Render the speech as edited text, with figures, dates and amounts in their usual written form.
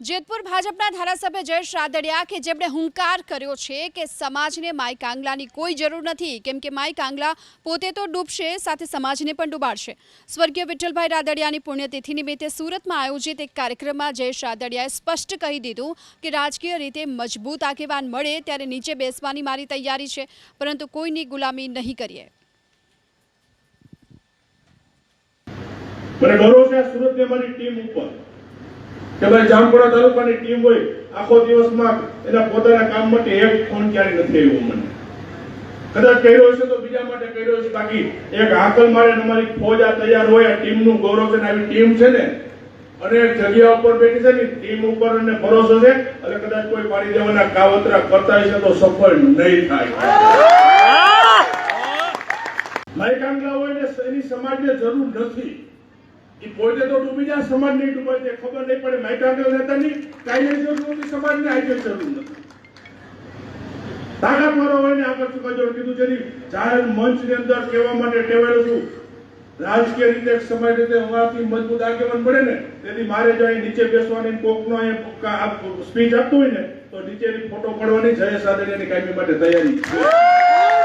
જેતપુર ભાજપના ધારાસભ્ય જયેશ રાદડિયા કે જેમણે હુંકાર કર્યો છે કે સમાજને માઈ કાંગલાની કોઈ જરૂર નથી, કેમ કે માઈ કાંગલા પોતે તો ડૂબશે, સાથે સમાજને પણ ડૂબાડશે। સ્વર્ગીય વિઠ્ઠલભાઈ રાદડિયાની પુણ્યતિથિ નિમિત્તે સુરતમાં આયોજિત એક કાર્યક્રમમાં જયેશ રાદડિયાએ સ્પષ્ટ કહી દીધું કે રાજકીય રીતે મજબૂત આગેવાન મળે ત્યારે નીચે બેસવાની મારી તૈયારી છે, પરંતુ કોઈની ગુલામી નહીં કરીએ। મને ગૌરવ છે સુરતની અમારી ટીમ ઉપર કે ભાઈ જામપુરા તાલુકાની ટીમ હોય આખો દિવસમાં એના પોતાના કામ માટે એક ફોન ક્યારે નથી આવ્યો મને, કદાચ કર્યો હશે તો બીજા માટે કર્યો હશે, બાકી એક હાકલ મારે અમારી ફોજ આ તૈયાર હોય, આ ટીમનું ગૌરવ છે ને આવી ટીમ છે ને અનેક જગ્યા ઉપર બેઠી છે ને ટીમ ઉપર અને ભરોસો છે, એટલે કદાચ કોઈ પાડી દેવાના કાવતરા કરતા હશે તો સફળ નહીં થાય। માઈ કાંગલા હોય ને એની સમાજને જરૂર નથી, પોતે તો ડૂબી જાય, સમાજ નહીં ડૂબાય, તે ખબર નહીં પડે। માઈ કાંગલા નેતાની કાંઈ જરૂર નથી, સમાજને આજે જરૂર નથી। તાકાત મારો હોય ને આગળ ચૂકાજો કીધું છે જાહેર મંચની અંદર કહેવા માટે ટેવાયેલો છું, રાજકીય રીતે સમાજ રીતે હોવાથી મજબૂત આગેવાન પડે ને તેથી મારે જો અહીં નીચે બેસવાની કોકનો સ્પીચ આપતું હોય ને તો નીચેની ફોટો પડવાની જયેશ રાદડિયાની કાયમી માટે તૈયારી છે।